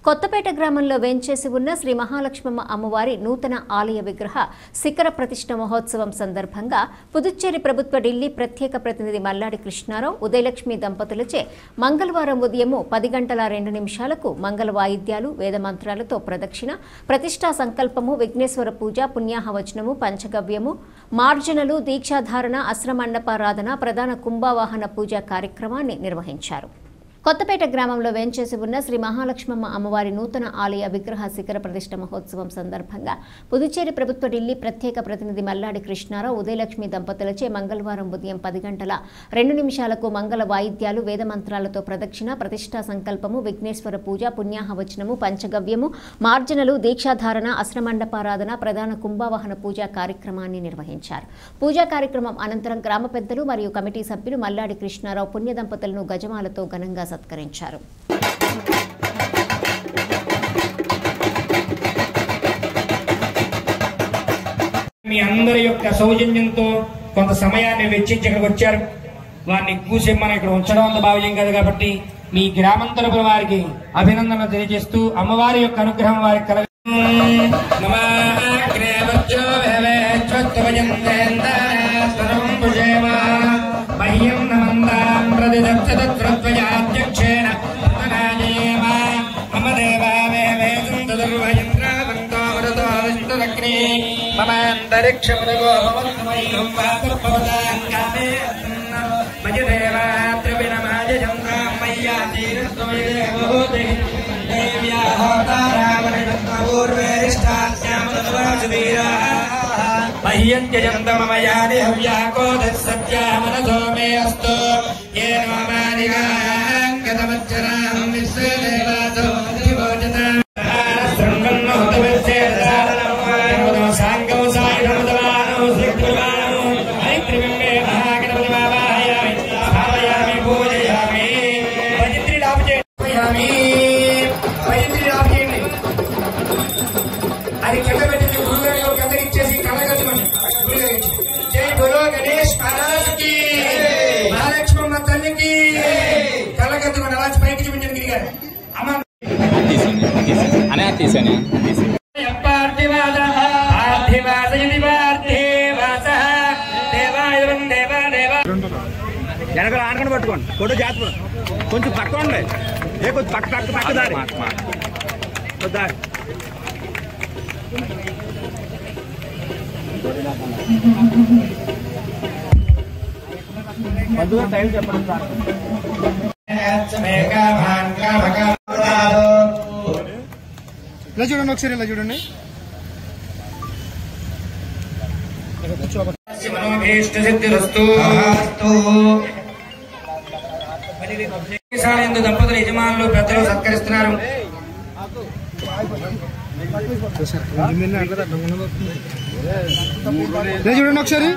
కొత్తపేట గ్రామంలో వేంచేసి ఉన్న శ్రీ మహాలక్ష్మమ్మ అమ్మవారి నూతన ఆలయ విగ్రహ శిఖర ప్రతిష్ఠ మహోత్సవం సందర్భంగా పుదుచ్చేరి ప్రభుత్వ ఢిల్లీ ప్రత్యేక ప్రతినిధి మల్లాడి కృష్ణారావు ఉదయలక్ష్మి దంపతులచే మంగళవారం ఉదయం 10 గంటల 2 నిమిషాలకు మంగళ వాయిద్యాలు వేదమంత్రాలతో ప్రదక్షిణ ప్రతిష్ఠా సంకల్పము విఘ్నేశ్వర పూజ పుణ్యాహవచనము పంచగవ్యము మార్జనలు దీక్షాధారణ అస్త్రమండపారాధన ప్రధాన కుంభవాహన పూజ కార్యక్రమాన్ని నిర్వహించారు. కొత్తపేట గ్రామంలో వేంచేసి ఉన్న శ్రీ మహాలక్ష్మమ్మ అమ్మవారి నూతన ఆలయ విగ్రహ శిఖర ప్రతిష్ఠ మహోత్సవం సందర్భంగా పుదుచ్చేరి ప్రభుత్వ ఢిల్లీ ప్రత్యేక ప్రతినిధి మల్లాడి కృష్ణారావు ఉదయలక్ష్మి దంపతులచే మంగళవారం ఉదయం 10 గంటల 2 నిమిషాలకు మంగళ వాయిద్యాలు వేదమంత్రాలతో ప్రదక్షిణ ప్రతిష్ఠా సంకల్పము విఘ్నేశ్వర పూజ పుణ్యాహవచనము పంచగవ్యము మార్జనలు దీక్షాధారణ అస్త్రమండపారాధన ప్రధాన కుంభవాహన పూజ కార్యక్రమాన్ని నిర్వహించారు. పూజా కార్యక్రమం అనంతరం గ్రామ పెద్దలు మరియు కమిటీ సభ్యులు మల్లాడి కృష్ణారావు పుణ్య దంపతులను గజమాలతో ఘనంగా సత్కరించారు. మీ అందరి యొక్క సౌజన్యంతో కొంత సమయాన్ని వెచ్చించి ఇక్కడికి వచ్చారు. వారిని కూసి మనం ఇక్కడ ఉంచడం అంత భావ్యం కాదు కాబట్టి మీ గ్రామం తరపున వారికి అభినందనలు తెలియజేస్తూ అమ్మవారి యొక్క అనుగ్రహం వారికి కలగ వెనకాల ఆడకుండా పట్టుకోండి ఫోటో జాగ్రత్త కొంచెం పట్టుకోండి కొంచెం పక్క దారి టైం చెప్పండి సార్. ఇలా చూడండి ఒకసారి ఇలా చూడండి. దంపతుల యజమానులు పెద్దలు సత్కరిస్తున్నారు. చూడండి ఒకసారి.